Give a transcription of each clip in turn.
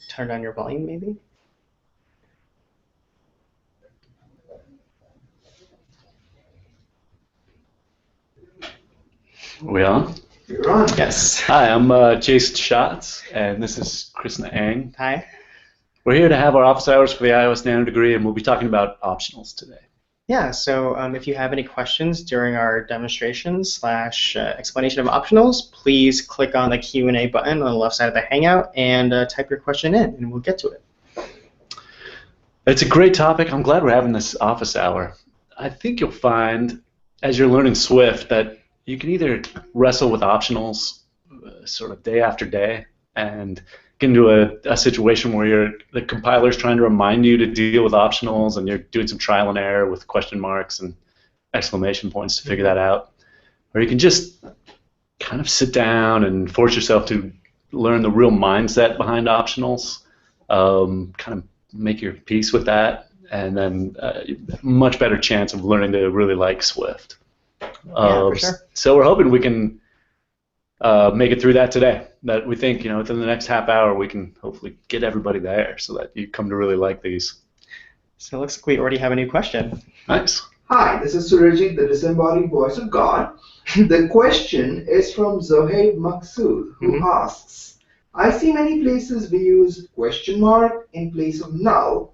turn down your volume, maybe? We on? You're on. Yes. Hi, I'm Jason Schatz, and this is Chris Naang. Hi. We're here to have our office hours for the iOS Nano degree, and we'll be talking about optionals today. Yeah, so if you have any questions during our demonstration / explanation of optionals, please click on the Q&A button on the left side of the Hangout and type your question in, and we'll get to it. It's a great topic. I'm glad we're having this office hour. I think you'll find, as you're learning Swift, that you can either wrestle with optionals sort of day after day and get into a situation where the compiler's trying to remind you to deal with optionals and you're doing some trial and error with question marks and exclamation points to figure that out. Or you can just kind of sit down and force yourself to learn the real mindset behind optionals, kind of make your peace with that, and then much better chance of learning to really like Swift. For sure. So we're hoping we can make it through that today. That we think, within the next half hour we can hopefully get everybody there so that you come to really like these. So it looks like we already have a new question. Nice. Hi, this is Surajit, the disembodied voice of God. The question is from Zohaib Maqsood, who asks, I see many places we use question mark in place of null,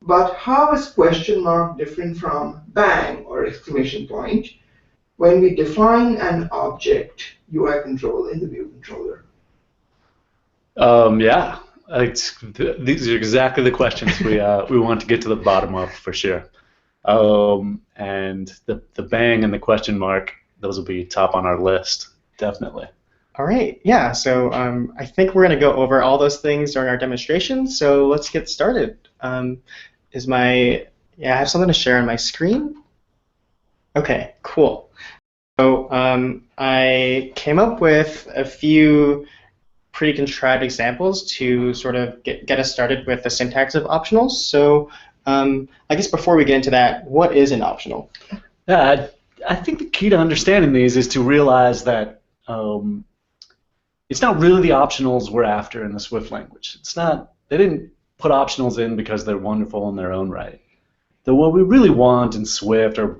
but how is question mark different from bang or exclamation point when we define an object UI control in the view controller? Yeah, these are exactly the questions we want to get to the bottom of for sure. And the bang and the question mark, those will be top on our list, definitely. All right, yeah, so I think we're going to go over all those things during our demonstration, so let's get started. I have something to share on my screen. Okay, cool. So I came up with a few pretty contrived examples to sort of get us started with the syntax of optionals. So I guess before we get into that, what is an optional? Yeah, I think the key to understanding these is to realize that it's not really the optionals we're after in the Swift language. They didn't put optionals in because they're wonderful in their own right. Though what we really want in Swift, or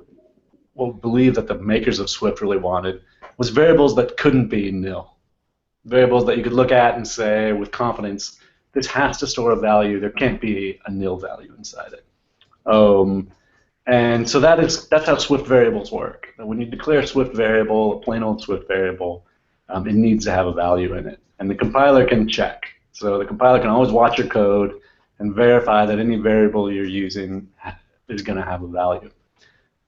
what we believe that the makers of Swift really wanted, was variables that couldn't be nil. Variables that you could look at and say with confidence, this has to store a value. There can't be a nil value inside it. And so that's how Swift variables work. When you declare a Swift variable, a plain old Swift variable, it needs to have a value in it. And the compiler can check. So the compiler can always watch your code and verify that any variable you're using is going to have a value.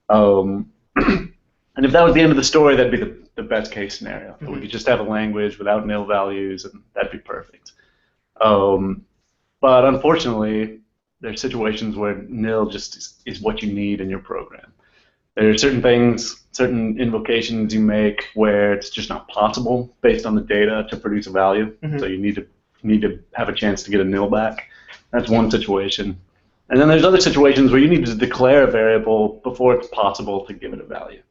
And if that was the end of the story, that'd be the best case scenario. We could just have a language without nil values, and that'd be perfect. But unfortunately, there are situations where nil just is what you need in your program. There are certain things, certain invocations you make where it's just not possible based on the data to produce a value. So you need to have a chance to get a nil back. That's one situation. And then there's other situations where you need to declare a variable before it's possible to give it a value.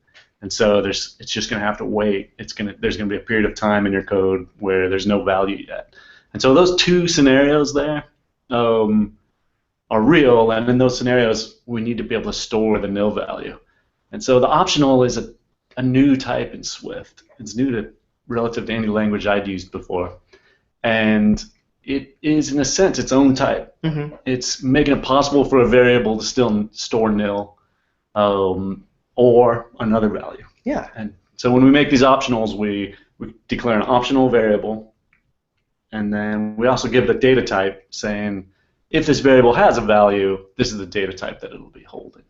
And so it's just going to have to wait. There's going to be a period of time in your code where there's no value yet. And so those two scenarios there are real, and in those scenarios we need to be able to store the nil value. And so the optional is a new type in Swift. It's new to relative to any language I'd used before. And it is, in a sense, its own type. It's making it possible for a variable to still store nil or another value. Yeah. And so when we make these optionals, we declare an optional variable, and then we also give the data type saying, if this variable has a value, this is the data type that it'll be holding.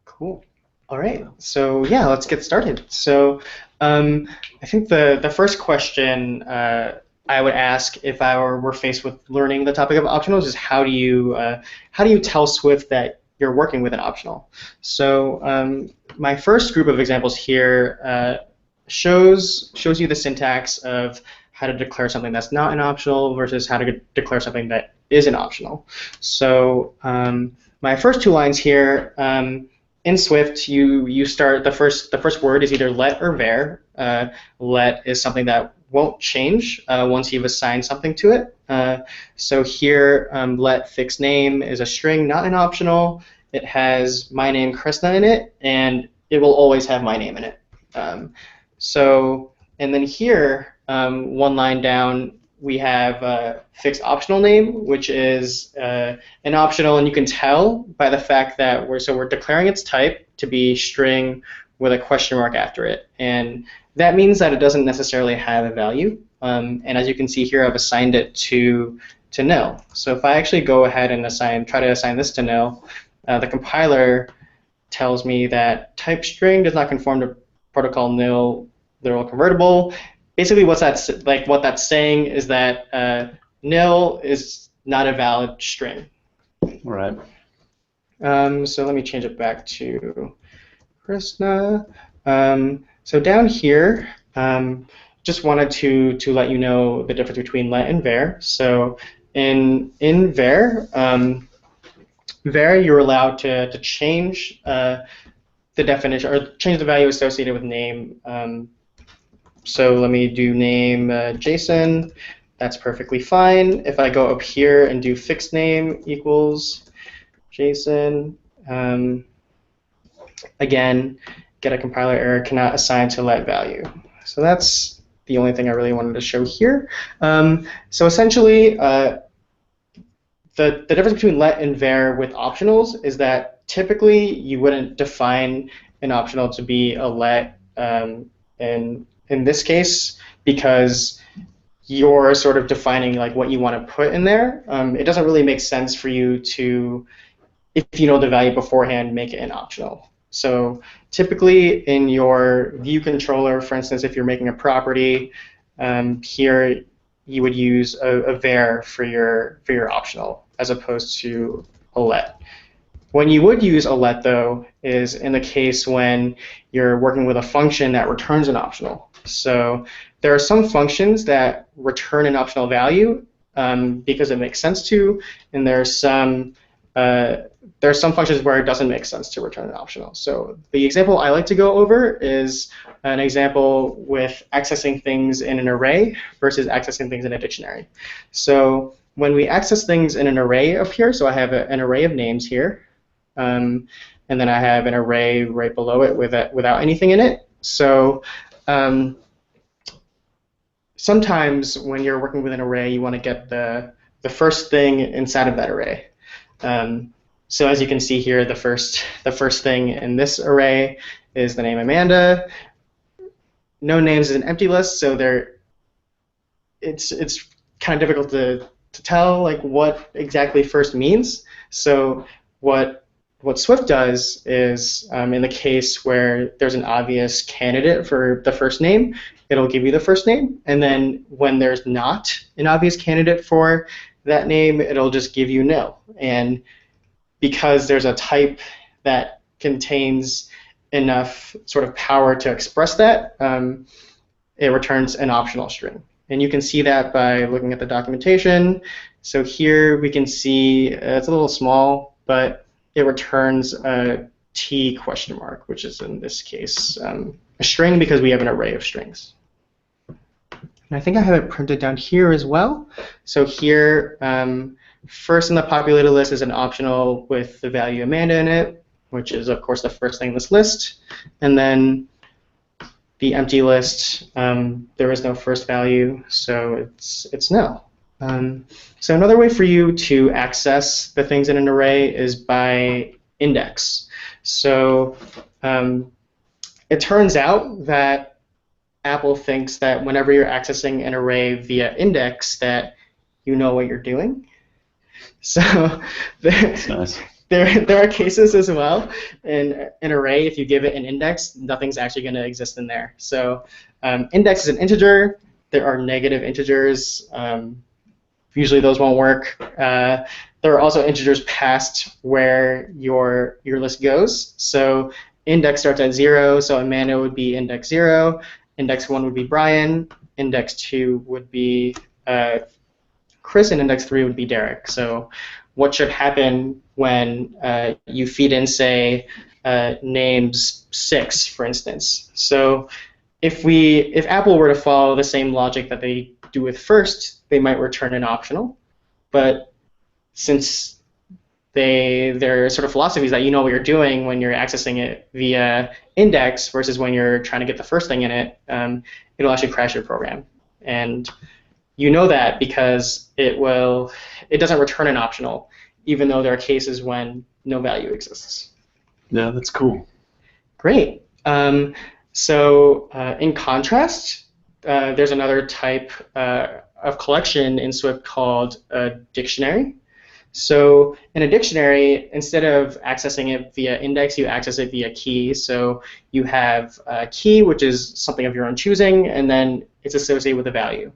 Cool. All right. So yeah, let's get started. So I think the first question I would ask if I were faced with learning the topic of optionals is how do you tell Swift that you're working with an optional? So my first group of examples here shows you the syntax of how to declare something that's not an optional versus how to declare something that is an optional. So my first two lines here, in Swift, you start the first word is either let or var. Let is something that won't change once you've assigned something to it. So here, let fixed name is a string, not an optional. It has my name, Krishna, in it, and it will always have my name in it. And then here, one line down, we have fixed optional name, which is an optional, and you can tell by the fact that we're declaring its type to be string with a question mark after it, and that means that it doesn't necessarily have a value. And as you can see here, I've assigned it to nil. So if I actually go ahead and try to assign this to nil, the compiler tells me that type string does not conform to protocol nil literal convertible. Basically, what that's saying is that nil is not a valid string. Right. So let me change it back to Krishna. So down here, just wanted to let you know the difference between let and var. So in var, var you're allowed to change the definition or change the value associated with name. So let me do name Jason. That's perfectly fine. If I go up here and do fixed name equals Jason, again, get a compiler error, cannot assign to let value. So that's the only thing I really wanted to show here. So essentially, the difference between let and var with optionals is that typically you wouldn't define an optional to be a let in this case, because you're sort of defining like what you want to put in there. It doesn't really make sense for you to, if you know the value beforehand, make it an optional. So typically in your view controller, for instance, if you're making a property, here you would use a var for your optional as opposed to a let. When you would use a let, though, is in the case when you're working with a function that returns an optional. So there are some functions that return an optional value because it makes sense to, and there are some functions where it doesn't make sense to return an optional. So the example I like to go over is an example with accessing things in an array versus accessing things in a dictionary. So when we access things in an array up here, so I have an array of names here, and then I have an array right below it without anything in it. So sometimes when you're working with an array, you want to get the first thing inside of that array. So as you can see here, the first thing in this array is the name Amanda. No names is an empty list, so it's kind of difficult to tell like what exactly first means. So what Swift does is, in the case where there's an obvious candidate for the first name, it'll give you the first name, and then when there's not an obvious candidate for that name, it'll just give you nil. And because there's a type that contains enough sort of power to express that, it returns an optional string. And you can see that by looking at the documentation. So here we can see it's a little small, but it returns a T question mark, which is in this case a string because we have an array of strings. And I think I have it printed down here as well. So here, first in the populated list is an optional with the value Amanda in it, which is, of course, the first thing in this list. And then the empty list, there is no first value, so it's nil. So another way for you to access the things in an array is by index. So it turns out that Apple thinks that whenever you're accessing an array via index that you know what you're doing. So That's nice. There are cases as well in an array, if you give it an index, nothing's actually going to exist in there. So index is an integer. There are negative integers. Usually those won't work. There are also integers past where your list goes. So index starts at 0, so Amanda would be index 0. Index 1 would be Brian. Index 2 would be Chris, and index 3 would be Derek. So what should happen when you feed in, say, names 6, for instance? So if Apple were to follow the same logic that they do with first, they might return an optional. But since their sort of philosophy is that you know what you're doing when you're accessing it via index versus when you're trying to get the first thing in it, it'll actually crash your program. And you know that because it doesn't return an optional, even though there are cases when no value exists. Yeah, that's cool. Great. So in contrast, there's another type of collection in Swift called a dictionary. So in a dictionary, instead of accessing it via index, you access it via key. So you have a key, which is something of your own choosing, and then it's associated with a value.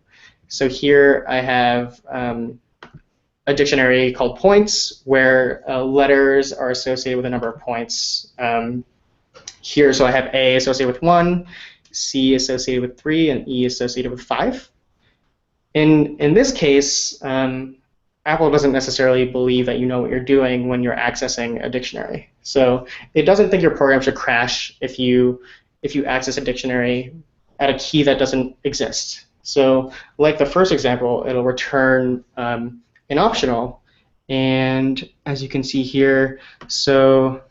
So here I have a dictionary called points, where letters are associated with a number of points. Here, so I have A associated with 1, C associated with 3, and E associated with 5. In this case, Apple doesn't necessarily believe that you know what you're doing when you're accessing a dictionary. So it doesn't think your program should crash if you access a dictionary at a key that doesn't exist. So like the first example, it'll return an optional. And as you can see here, so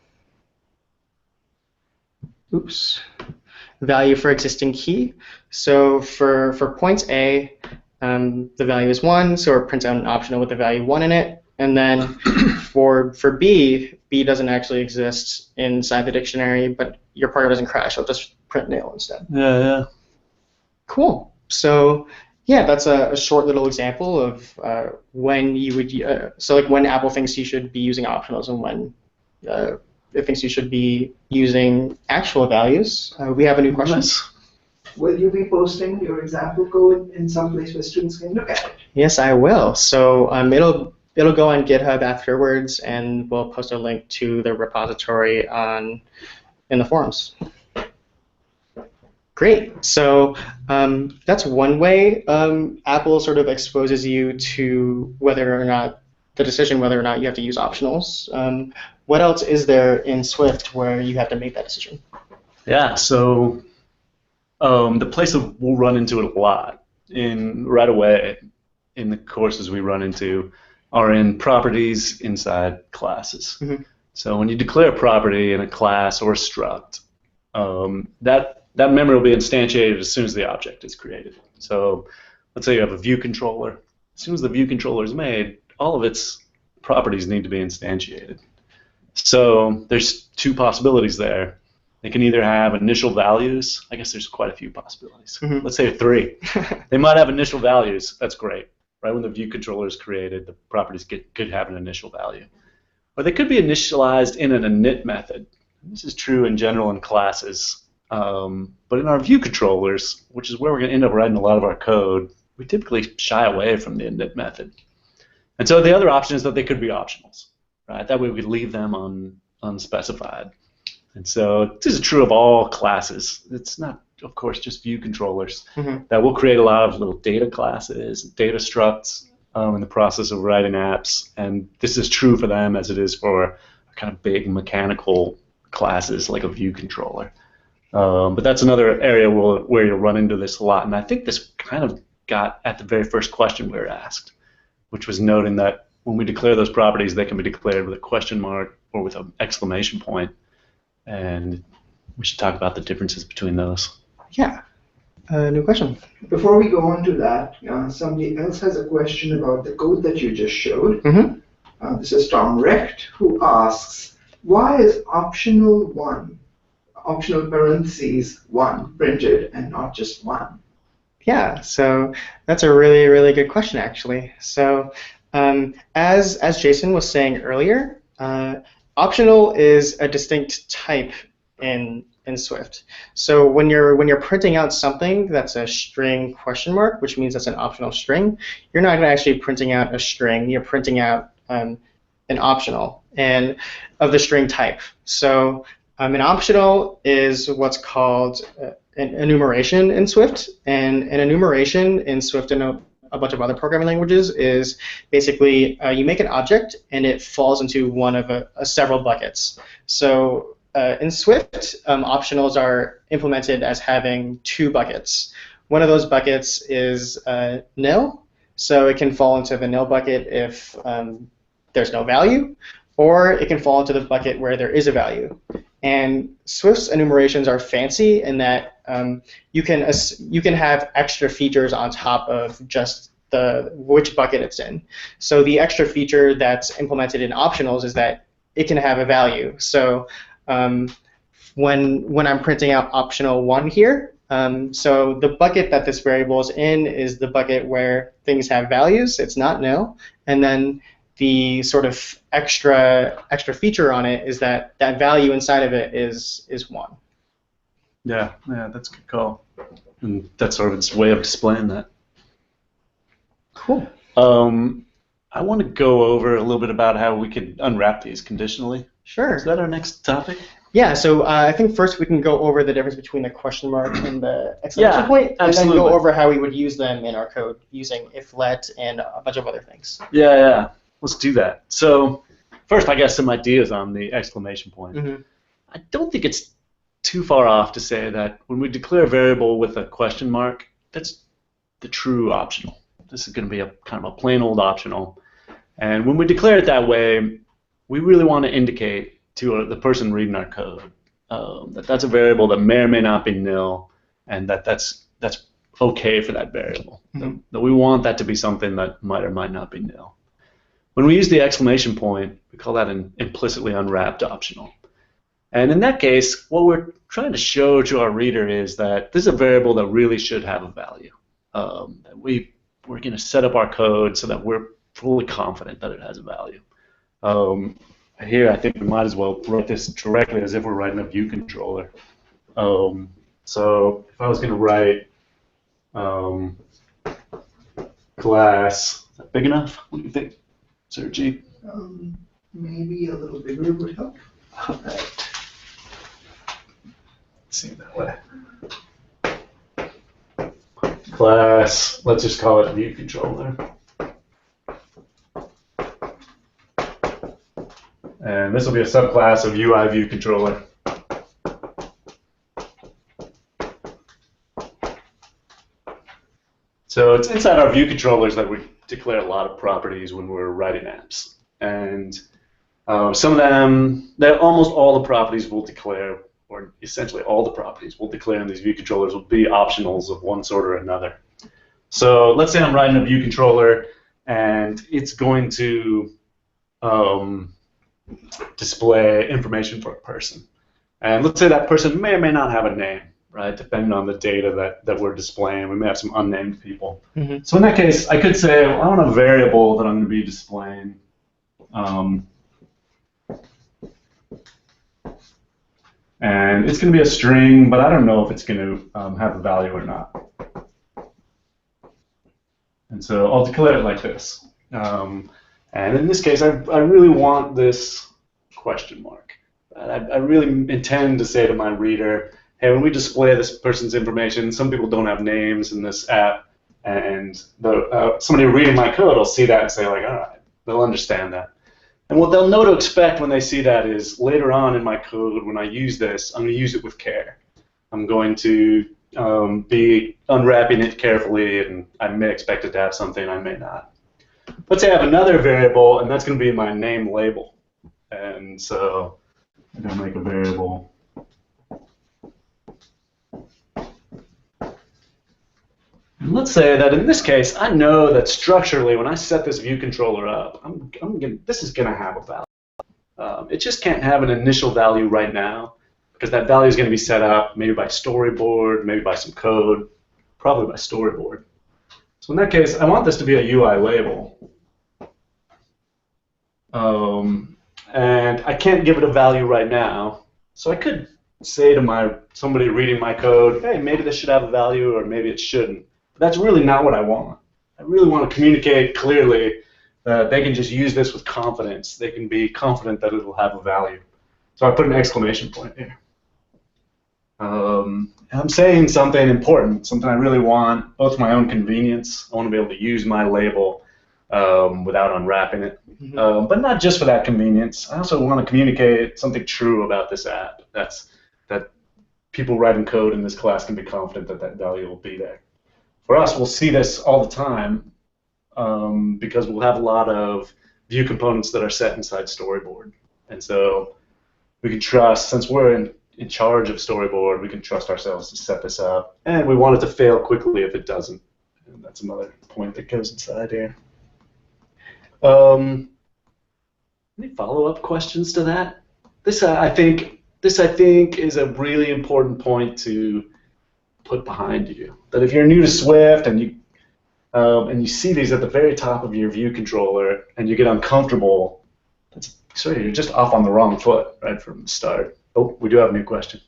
value for existing key. So for points A, the value is 1, so it prints out an optional with the value 1 in it. And then for B doesn't actually exist inside the dictionary, but your program doesn't crash. It'll just print nil instead. Yeah. Cool. So yeah, that's a short little example of when you would, so like when Apple thinks you should be using optionals and when it thinks you should be using actual values. We have a new question. Nice. Will you be posting your example code in some place where students can look at it? Yes, I will. So it'll go on GitHub afterwards, and we'll post a link to the repository in the forums. Great. So that's one way Apple sort of exposes you to the decision whether or not you have to use optionals. What else is there in Swift where you have to make that decision? Yeah. So the place we'll run into it a lot right away in the courses we run into are in properties inside classes. Mm-hmm. So when you declare a property in a class or a struct, that memory will be instantiated as soon as the object is created. So let's say you have a view controller. As soon as the view controller is made, all of its properties need to be instantiated. So there's two possibilities there. They can either have initial values. I guess there's quite a few possibilities. Mm-hmm. Let's say 3. They might have initial values. That's great. Right when the view controller is created, the properties could have an initial value. Or they could be initialized in an init method. This is true in general in classes. But in our view controllers, which is where we're going to end up writing a lot of our code, we typically shy away from the init method. And so the other option is that they could be optionals. Right? That way we could leave them unspecified. And so this is true of all classes. It's not, of course, just view controllers. Mm-hmm. That will create a lot of little data classes, data structs in the process of writing apps. And this is true for them as it is for kind of big mechanical classes like a view controller. But that's another area where you'll run into this a lot. And I think this kind of got at the very first question we were asked, which was noting that when we declare those properties, they can be declared with a question mark or with an exclamation point. And we should talk about the differences between those. Yeah. New question. Before we go on to that, somebody else has a question about the code that you just showed. Mm-hmm. This is Tom Recht, who asks, why is optional parentheses 1 printed and not just 1? Yeah, so that's a really, really good question, actually. So as Jason was saying earlier, optional is a distinct type in Swift. So when you're printing out something that's a string question mark, which means that's an optional string, you're not actually printing out a string. You're printing out an optional and of the string type. So an optional is what's called an enumeration in Swift, and an enumeration in Swift and a bunch of other programming languages is basically you make an object and it falls into one of several buckets. So in Swift, optionals are implemented as having two buckets. One of those buckets is nil, so it can fall into the nil bucket if there's no value, or it can fall into the bucket where there is a value. And Swift's enumerations are fancy in that you can have extra features on top of just which bucket it's in. So the extra feature that's implemented in optionals is that it can have a value. So when I'm printing out optional 1 here, so the bucket that this variable is in is the bucket where things have values. It's not nil. And then the sort of extra feature on it is that value inside of it is 1. Yeah, that's a good call. And that's sort of its way of displaying that. Cool. I want to go over a little bit about how we could unwrap these conditionally. Sure. Is that our next topic? Yeah, so I think first we can go over the difference between the question mark and the exclamation point, and absolutely. then go over how we would use them in our code using if, let, and a bunch of other things. Yeah. Let's do that. So first, I guess some ideas on the exclamation point. Mm-hmm. I don't think it's too far off to say that when we declare a variable with a question mark, that's the true optional. This is going to be a kind of a plain old optional. And when we declare it that way, we really want to indicate to the person reading our code that that's a variable that may or may not be nil, and that's okay for that variable. Mm-hmm. That we want that to be something that might or might not be nil. When we use the exclamation point, we call that an implicitly unwrapped optional. And in that case, what we're trying to show to our reader is that this is a variable that really should have a value. That we're going to set up our code so that we're fully confident that it has a value. Here, I think we might as well write this directly as if we're writing a view controller. So if I was going to write class, is that big enough? What do you think, Sergi? Maybe a little bigger would help. All right. Let's see it that way. Class, let's just call it view controller. And this will be a subclass of UI view controller. So it's inside our view controllers that we declare a lot of properties when we're writing apps. And some of them, almost all the properties we'll declare, or essentially all the properties we'll declare in these view controllers will be optionals of one sort or another. So let's say I'm writing a view controller and it's going to display information for a person. And let's say that person may or may not have a name, right, depending on the data that we're displaying. We may have some unnamed people. Mm-hmm. So in that case, I could say, well, I want a variable that I'm going to be displaying. And it's going to be a string, but I don't know if it's going to have a value or not. And so I'll declare it like this. And in this case, I really want this question mark. I really intend to say to my reader, hey, when we display this person's information, some people don't have names in this app, and somebody reading my code will see that and say, like, all right, they'll understand that. And what they'll know to expect when they see that is later on in my code, when I use this, I'm going to use it with care. I'm going to be unwrapping it carefully, and I may expect it to have something, I may not. Let's say I have another variable, and that's going to be my name label. And so I'm going to make a variable. And let's say that in this case, I know that structurally, when I set this view controller up, this is going to have a value. It just can't have an initial value right now, because that value is going to be set up maybe by storyboard, maybe by some code, probably by storyboard. So in that case, I want this to be a UI label. And I can't give it a value right now, so I could say to somebody reading my code, hey, maybe this should have a value, or maybe it shouldn't. But that's really not what I want. I really want to communicate clearly that they can just use this with confidence. They can be confident that it will have a value. So I put an exclamation point here. And I'm saying something important, something I really want, both for my own convenience. I want to be able to use my label without unwrapping it. Mhm. But not just for that convenience. I also want to communicate something true about this app. That people writing code in this class can be confident that that value will be there. For us, we'll see this all the time because we'll have a lot of view components that are set inside Storyboard. And so we can trust, since we're in charge of Storyboard, we can trust ourselves to set this up. And we want it to fail quickly if it doesn't. And that's another point that goes inside here. Any follow-up questions to that? This I think is a really important point to put behind you. That if you're new to Swift and you see these at the very top of your view controller and you get uncomfortable, you're just off on the wrong foot right from the start. Oh, we do have a new question.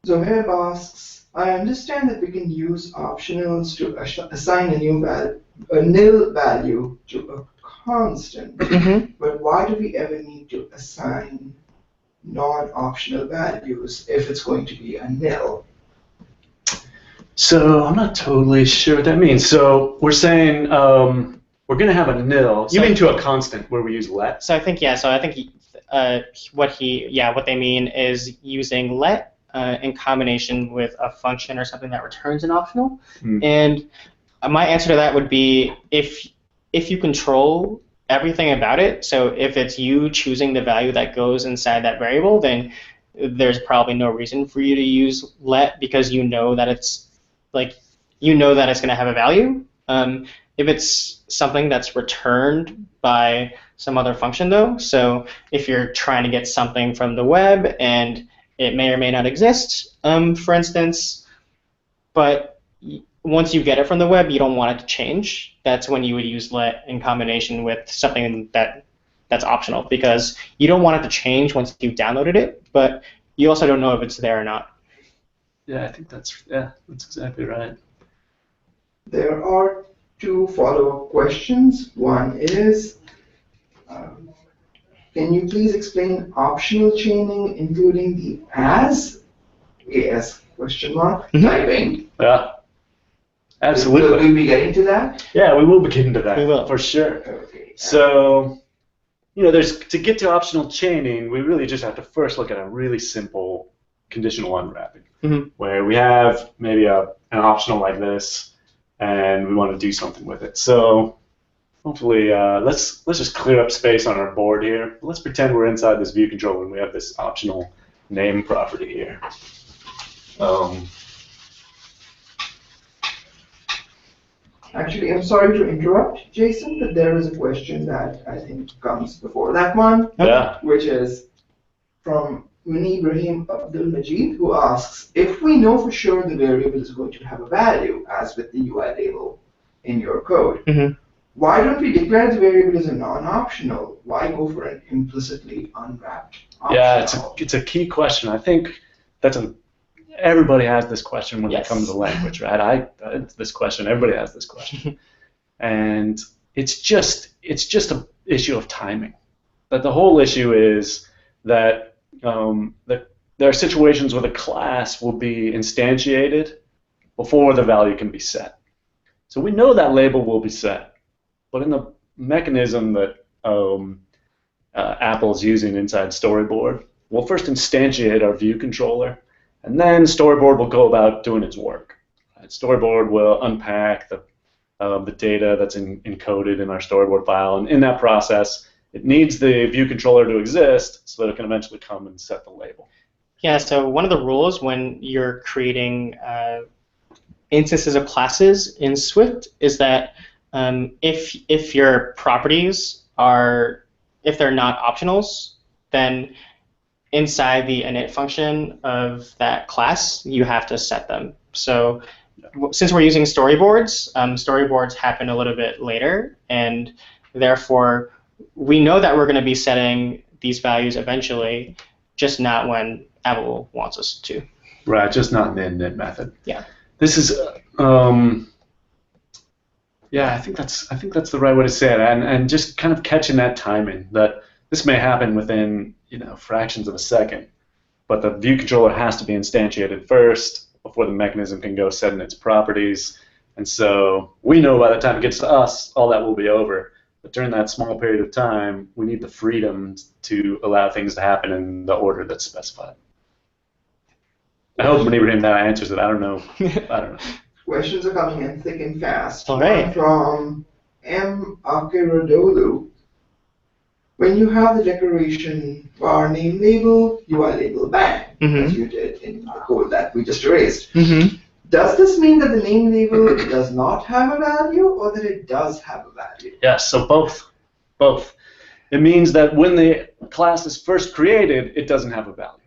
Zohaib asks, I understand that we can use optionals to assign a nil value to a constant, but why do we ever need to assign non-optional values if it's going to be a nil? So I'm not totally sure what that means. So we're saying we're going to have a nil. You mean to a constant where we use let? So I think what they mean is using let in combination with a function or something that returns an optional. And my answer to that would be if you control everything about it, so if it's you choosing the value that goes inside that variable, then there's probably no reason for you to use let because you know that it's going to have a value. If it's something that's returned by some other function, though, so if you're trying to get something from the web and it may or may not exist, for instance, but once you get it from the web, you don't want it to change. That's when you would use let in combination with something that's optional because you don't want it to change once you downloaded it, but you also don't know if it's there or not. Yeah, I think that's exactly right. There are two follow-up questions. One is, can you please explain optional chaining, including the as question mark, typing? Yeah, absolutely. Will we be getting to that? Yeah, we will be getting to that. We will. For sure. Okay. So, to get to optional chaining, we really just have to first look at a really simple conditional unwrapping, where we have maybe an optional like this, and we want to do something with it. So hopefully, let's just clear up space on our board here. Let's pretend we're inside this view controller and we have this optional name property here. Actually, I'm sorry to interrupt, Jason, but there is a question that I think comes before that one, which is from Ibrahim Abdul Majid, who asks, if we know for sure the variable is going to have a value, as with the UI label in your code, why don't we declare the variable as a non-optional? Why go for an implicitly unwrapped optional? Yeah, it's a key question. I think everybody has this question when it comes to language, right? This question, everybody has this question. And it's just an issue of timing. But the whole issue is that there are situations where the class will be instantiated before the value can be set. So we know that label will be set, but in the mechanism that Apple's using inside Storyboard, we'll first instantiate our view controller, and then Storyboard will go about doing its work. Storyboard will unpack the data that's encoded in our Storyboard file, and in that process, it needs the view controller to exist so that it can eventually come and set the label. Yeah, so one of the rules when you're creating instances of classes in Swift is that if your properties if they're not optionals, then inside the init function of that class, you have to set them. So since we're using storyboards, storyboards happen a little bit later, and therefore we know that we're going to be setting these values eventually, just not when Apple wants us to. Right, just not in the init method. Yeah. This is, I think that's the right way to say it, and just kind of catching that timing that this may happen within fractions of a second, but the view controller has to be instantiated first before the mechanism can go set in its properties, And so we know by the time it gets to us, all that will be over. But during that small period of time, we need the freedom to allow things to happen in the order that's specified. I hope Ibrahim that answers it. I don't know. Questions are coming in thick and fast. All right. One from M. Akirodolu. When you have the declaration bar name label, you are labeled bang, as you did in the code that we just erased. Does this mean that the name label does not have a value, or that it does have a value? Yes, so both. Both. It means that when the class is first created, it doesn't have a value.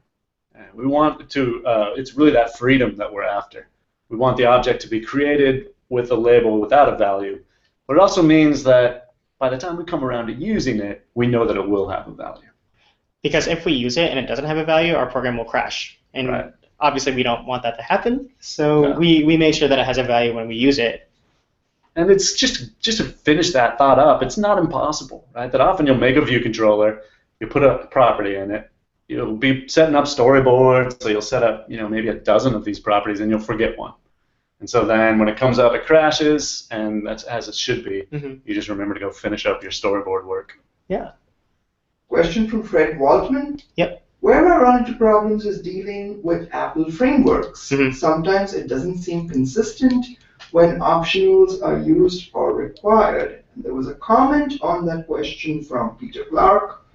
And we want to, it's really that freedom that we're after. We want the object to be created with a label without a value, but it also means that by the time we come around to using it, we know that it will have a value. Because if we use it and it doesn't have a value, our program will crash. And obviously we don't want that to happen, so we make sure that it has a value when we use it. And it's just to finish that thought up, it's not impossible, right? That often you'll make a view controller, you put a property in it, you'll be setting up storyboards, so you'll set up, maybe a dozen of these properties, and you'll forget one. And so then when it comes up, it crashes, and that's as it should be. You just remember to go finish up your storyboard work. Yeah. Question from Fred Waltman. Yep. Where I run into problems is dealing with Apple frameworks. Sometimes it doesn't seem consistent when optionals are used or required. And there was a comment on that question from Peter Clark.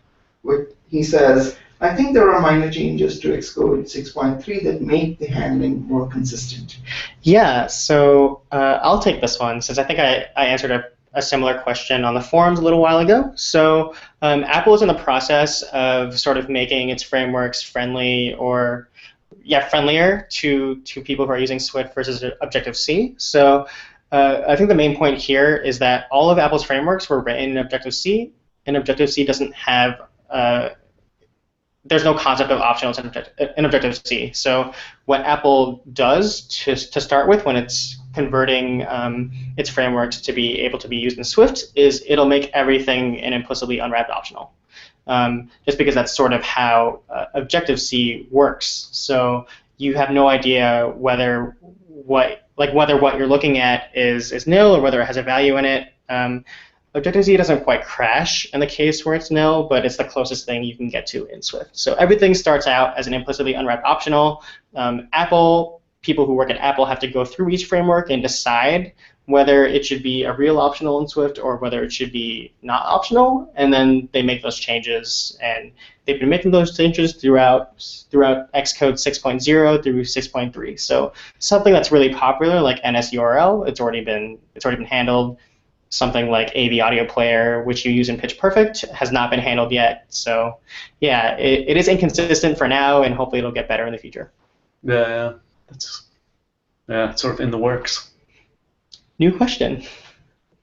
He says, I think there are minor changes to Xcode 6.3 that make the handling more consistent. Yeah, so I'll take this one, since I think I answered a similar question on the forums a little while ago. So Apple is in the process of sort of making its frameworks friendly or friendlier to people who are using Swift versus Objective-C. So I think the main point here is that all of Apple's frameworks were written in Objective-C, and Objective-C doesn't have there's no concept of optionals in Objective-C. So what Apple does to start with when it's converting its frameworks to be able to be used in Swift is it'll make everything an implicitly unwrapped optional. Just because that's sort of how Objective-C works. So you have no idea whether what you're looking at is nil or whether it has a value in it. Objective-C doesn't quite crash in the case where it's nil, but it's the closest thing you can get to in Swift. So everything starts out as an implicitly unwrapped optional. People who work at Apple have to go through each framework and decide whether it should be a real optional in Swift or whether it should be not optional, and then they make those changes. And they've been making those changes throughout Xcode 6.0 through 6.3. So something that's really popular like NSURL, it's already been handled. Something like AV Audio Player, which you use in Pitch Perfect, has not been handled yet. So yeah, it is inconsistent for now, and hopefully it'll get better in the future. Yeah, it's sort of in the works. New question.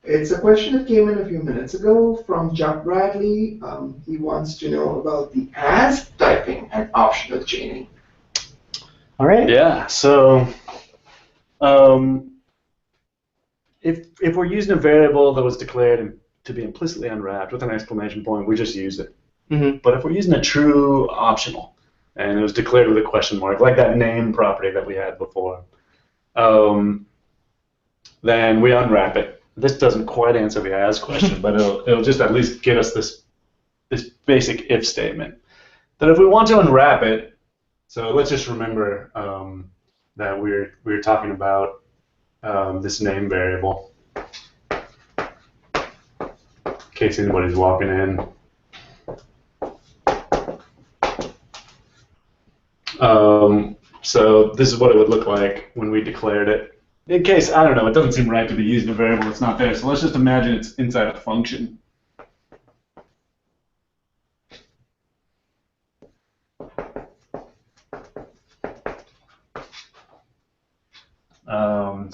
It's a question that came in a few minutes ago from Chuck Bradley. He wants to know about the as typing and optional chaining. All right. Yeah, so if we're using a variable that was declared to be implicitly unwrapped with an exclamation point, we just use it. But if we're using a true optional, and it was declared with a question mark, like that name property that we had before, then we unwrap it. This doesn't quite answer the as question, but it'll just at least get us this basic if statement. That if we want to unwrap it, so let's just remember that we're talking about this name variable, in case anybody's walking in. So this is what it would look like when we declared it. In case, I don't know, it doesn't seem right to be using a variable that's not there, so let's just imagine it's inside a function.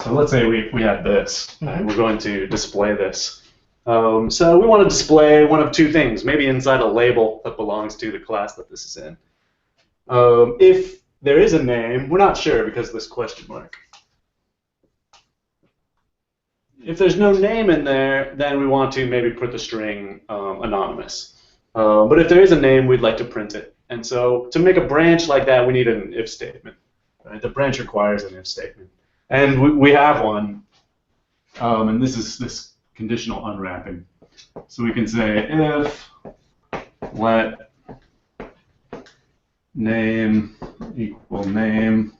So let's say we had this, and we're going to display this. So we want to display one of two things, maybe inside a label that belongs to the class that this is in. If there is a name, we're not sure because of this question mark. If there's no name in there, then we want to maybe put the string anonymous. But if there is a name, we'd like to print it. And so to make a branch like that, we need an if statement. Right? The branch requires an if statement. And we have one And this is this conditional unwrapping. So we can say if let name equal name.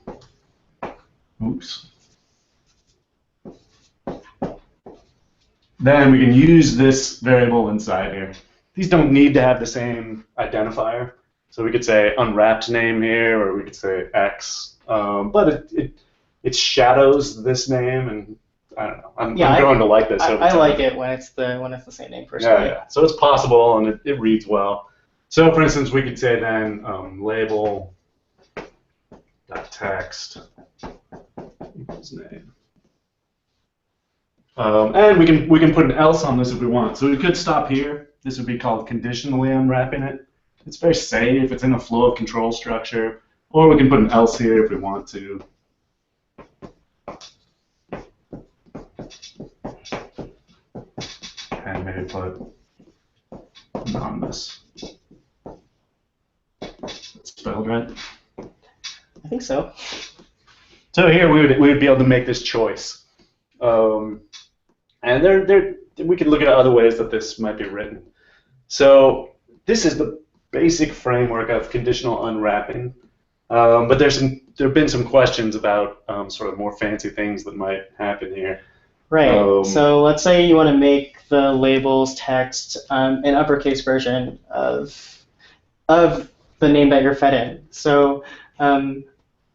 Oops. Then we can use this variable inside here. These don't need to have the same identifier. So we could say unwrapped name here, or we could say X. But it shadows this name, and I don't know. I'm growing to like this over time. I like it when it's the same name personally. Yeah. So it's possible, and it reads well. So for instance, we could say then label text equals name. And we can put an else on this if we want. So we could stop here. This would be called conditionally unwrapping it. It's very safe. It's in a flow of control structure. Or we can put an else here if we want to. And maybe put anonymous. Spelled right? I think so. So here we would be able to make this choice. And we could look at other ways that this might be written. So this is the basic framework of conditional unwrapping. But there have been some questions about sort of more fancy things that might happen here. Right. So let's say you want to make the labels text an uppercase version of the name that you're fed in. So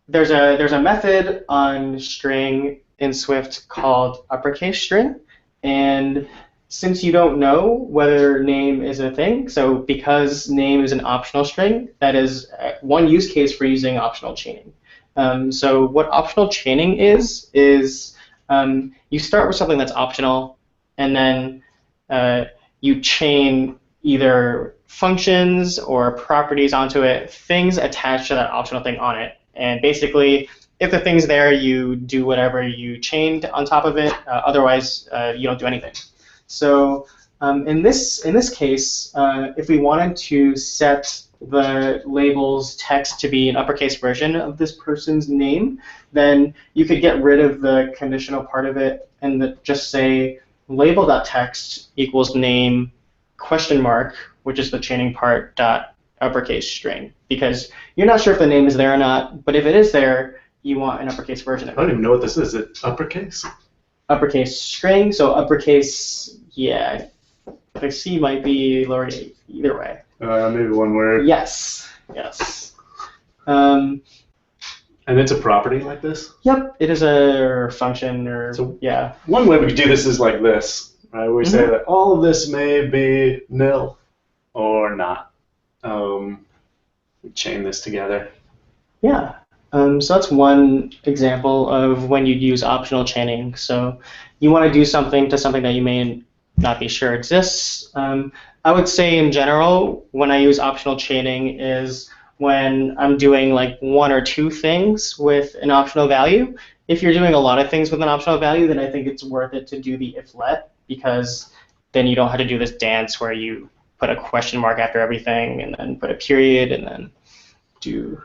there's a method on string in Swift called uppercase string, and since you don't know whether name is a thing, so because name is an optional string, that is one use case for using optional chaining. So what optional chaining is you start with something that's optional, and then you chain either functions or properties onto it, things attached to that optional thing on it. And basically, if the thing's there, you do whatever you chained on top of it. Otherwise, you don't do anything. So in this case, if we wanted to set the label's text to be an uppercase version of this person's name, then you could get rid of the conditional part of it and just say label.text equals name question mark, which is the chaining part, dot uppercase string, because you're not sure if the name is there or not, but if it is there, you want an uppercase version of it. I don't even know what this is. Is it uppercase? Uppercase string, so uppercase, yeah, the C might be lowercase, either way. Maybe one word. Yes. And it's a property like this? Yep, it is a function, or so yeah. One way we could do this is like this, right? Where we say that all of this may be nil or not. We chain this together. Yeah. So that's one example of when you'd use optional chaining. So you want to do something to something that you may not be sure exists. I would say in general, when I use optional chaining is when I'm doing like one or two things with an optional value. If you're doing a lot of things with an optional value, then I think it's worth it to do the if-let, because then you don't have to do this dance where you put a question mark after everything and then put a period and then do,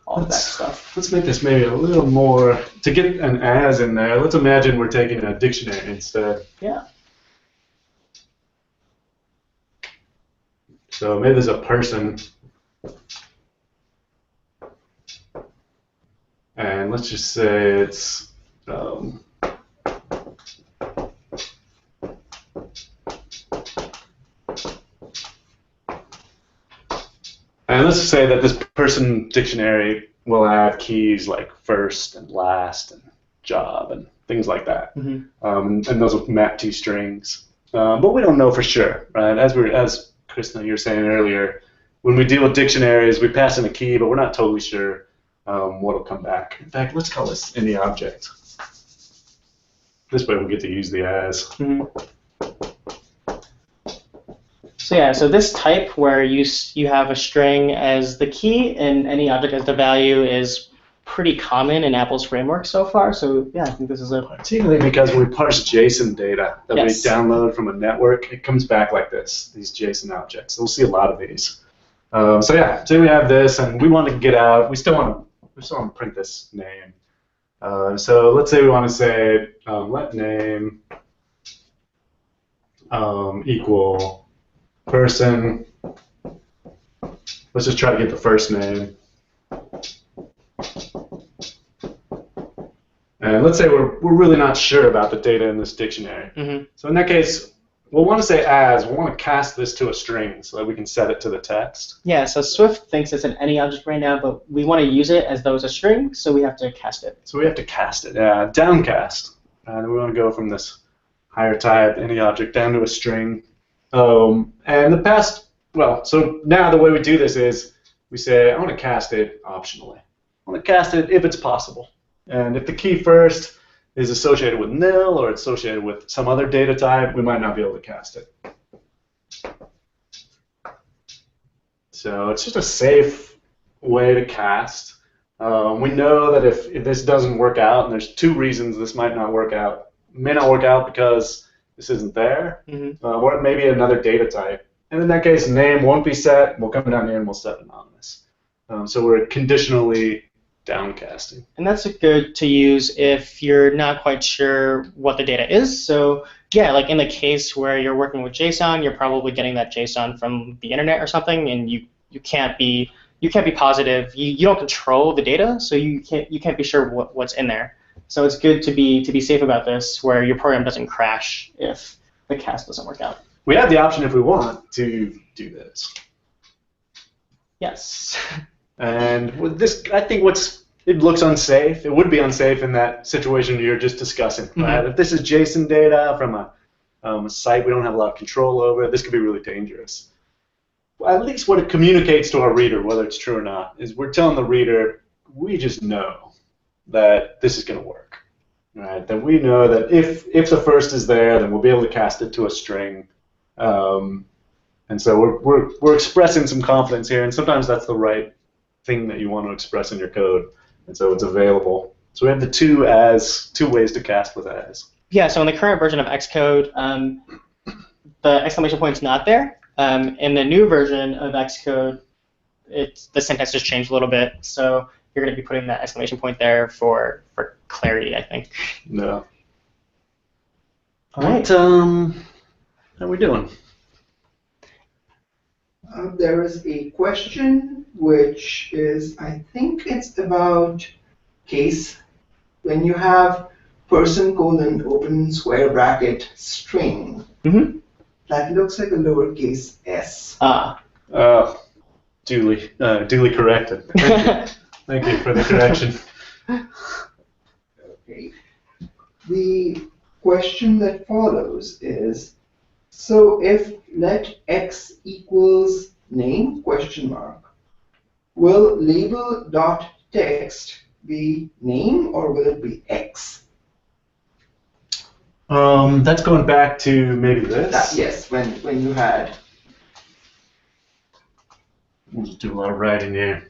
all of that stuff. Let's make this maybe a little more, to get an as in there, let's imagine we're taking a dictionary instead. Yeah. So maybe there's a person, and let's just say it's and let's say that this person dictionary will have keys like first and last and job and things like that. And those will map to strings. But we don't know for sure, right? As Krishna, you were saying earlier, when we deal with dictionaries, we pass in a key, but we're not totally sure what'll come back. In fact, let's call this any object. This way we'll get to use the as. So yeah, so this type where you have a string as the key and any object as the value is pretty common in Apple's framework so far. So yeah, I think this is particularly because when we parse JSON data that we download from a network, it comes back like this, these JSON objects. So we'll see a lot of these. So yeah, say we have this and we want to get out, we still want to print this name. So let's say we want to say let name equal person. Let's just try to get the first name. And let's say we're really not sure about the data in this dictionary. Mm-hmm. So in that case, we'll want to say we'll want to cast this to a string so that we can set it to the text. Yeah, so Swift thinks it's an any object right now, but we want to use it as though it's a string, so we have to cast it. So we have to cast it, downcast. And we want to go from this higher type, any object, down to a string. So now the way we do this is we say, I want to cast it optionally. I want to cast it if it's possible. And if the key first is associated with nil or it's associated with some other data type, we might not be able to cast it. So it's just a safe way to cast. We know that if this doesn't work out, and there's two reasons this might not work out. It may not work out because this isn't there, or maybe another data type. And in that case, name won't be set. We'll come down here and we'll set anonymous. So we're conditionally downcasting. And that's good to use if you're not quite sure what the data is. So yeah, like in the case where you're working with JSON, you're probably getting that JSON from the internet or something, and you can't be positive. You don't control the data, so you can't be sure what's in there. So it's good to be safe about this, where your program doesn't crash if the cast doesn't work out. We have the option if we want to do this. Yes. And with this, I think it looks unsafe. It would be unsafe in that situation you're just discussing. Right? If this is JSON data from a site we don't have a lot of control over, this could be really dangerous. Well, at least what it communicates to our reader, whether it's true or not, is we're telling the reader, we just know that this is going to work. Right? That we know that if the first is there, then we'll be able to cast it to a string. And so we're expressing some confidence here, and sometimes that's the right thing that you want to express in your code, and so it's available. So we have the two ways to cast with as. Yeah, so in the current version of Xcode, the exclamation point's not there. In the new version of Xcode, the syntax has changed a little bit, so you're going to be putting that exclamation point there for clarity, I think. No. All right. How are we doing? There is a question which is, I think it's about case. When you have person : open square bracket string, that looks like a lowercase s. Duly corrected. Thank you for the correction. Okay. The question that follows is, so if let x equals name ? Will label.text be name or will it be x? That's going back to maybe this. Yes, when you had. We'll just do a lot of writing here.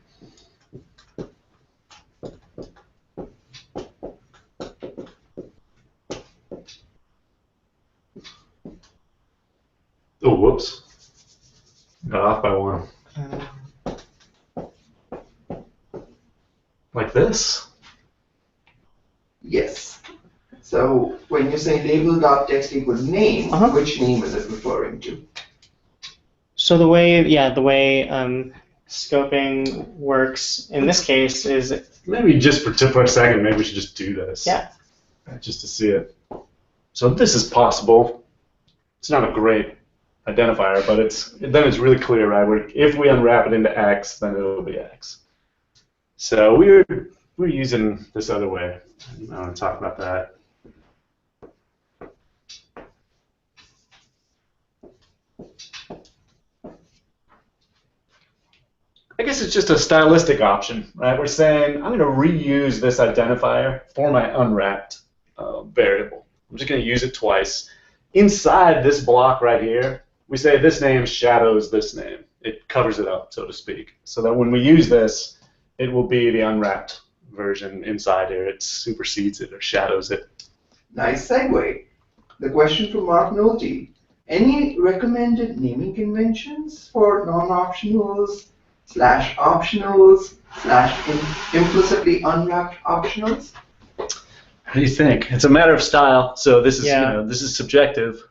Oh, whoops. Got off by one. Like this? Yes. So when you say label.text equals name, which name is it referring to? So the way scoping works in this case is... Maybe just for a second, maybe we should just do this. Yeah. Just to see it. So this is possible. It's not a great identifier, but then it's really clear, right? If we unwrap it into X, then it'll be X. So we're using this other way. I want to talk about that. I guess it's just a stylistic option, right? We're saying I'm going to reuse this identifier for my unwrapped variable. I'm just going to use it twice. Inside this block right here, we say this name shadows this name. It covers it up, so to speak, so that when we use this, it will be the unwrapped version inside here. It supersedes it or shadows it. Nice segue. The question from Mark Nolte. Any recommended naming conventions for non-optionals / optionals / implicitly unwrapped optionals? What do you think? It's a matter of style, so this is Yeah. this is subjective.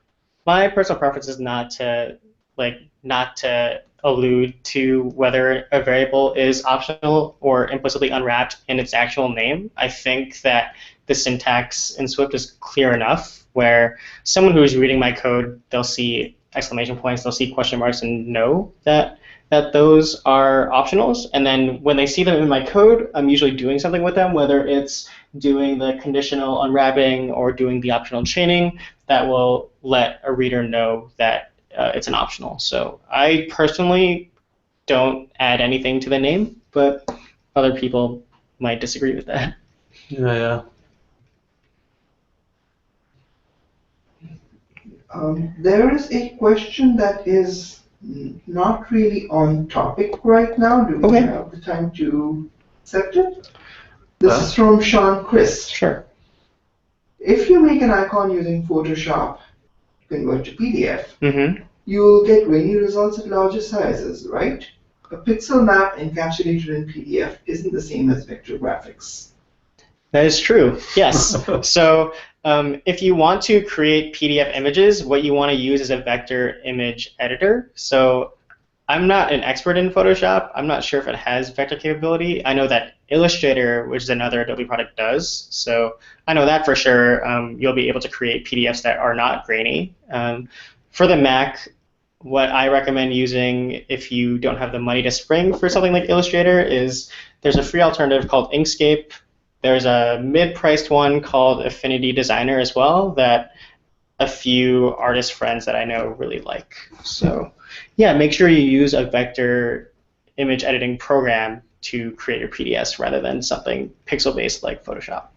My personal preference is not to allude to whether a variable is optional or implicitly unwrapped in its actual name. I think that the syntax in Swift is clear enough where someone who is reading my code, they'll see exclamation points, they'll see question marks, and know that those are optionals. And then when they see them in my code, I'm usually doing something with them, whether it's doing the conditional unwrapping or doing the optional chaining that will let a reader know that it's an optional. So I personally don't add anything to the name, but other people might disagree with that. Yeah. There is a question that is not really on topic right now. Do we have the time to accept it? This is from Sean Chris. Sure. If you make an icon using Photoshop, convert to PDF, Mm-hmm. you'll get grainy results at larger sizes, right? A pixel map encapsulated in PDF isn't the same as vector graphics. That is true, yes. So if you want to create PDF images, what you want to use is a vector image editor. So I'm not an expert in Photoshop. I'm not sure if it has vector capability. I know that Illustrator, which is another Adobe product, does. So I know that for sure. You'll be able to create PDFs that are not grainy. For the Mac, what I recommend using if you don't have the money to spring for something like Illustrator is there's a free alternative called Inkscape. There's a mid-priced one called Affinity Designer as well that a few artist friends that I know really like. So yeah, make sure you use a vector image editing program to create your PDFs rather than something pixel-based like Photoshop.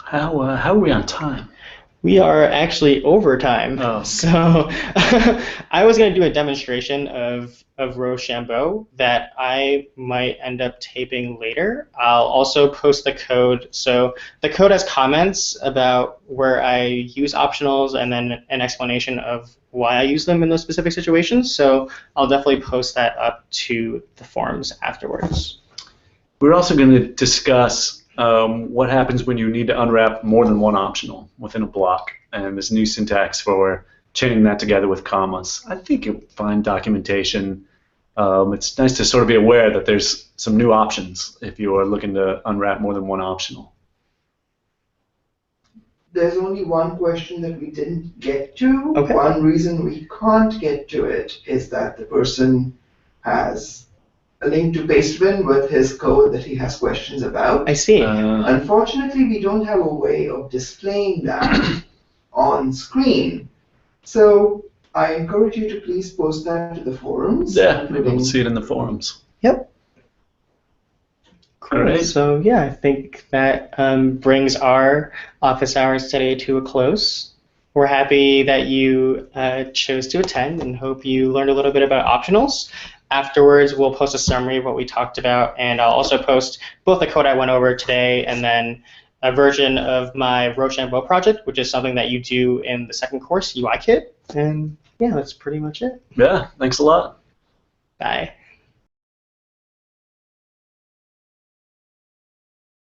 How are we on time? We are actually over time. Oh. So I was going to do a demonstration of Rochambeau that I might end up taping later. I'll also post the code. So the code has comments about where I use optionals and then an explanation of why I use them in those specific situations. So I'll definitely post that up to the forums afterwards. We're also going to discuss what happens when you need to unwrap more than one optional within a block, and this new syntax for chaining that together with commas. I think you'll find documentation. It's nice to sort of be aware that there's some new options if you are looking to unwrap more than one optional. There's only one question that we didn't get to. Okay. One reason we can't get to it is that the person has a link to Pastebin with his code that he has questions about. I see. Unfortunately, we don't have a way of displaying that on screen. So I encourage you to please post that to the forums. Yeah, maybe we'll see it in the forums. Yep. Cool. Great. So yeah, I think that brings our office hours today to a close. We're happy that you chose to attend and hope you learned a little bit about optionals. Afterwards, we'll post a summary of what we talked about, and I'll also post both the code I went over today and then a version of my Rochambeau project, which is something that you do in the second course, UI Kit. And yeah, that's pretty much it. Yeah, thanks a lot. Bye.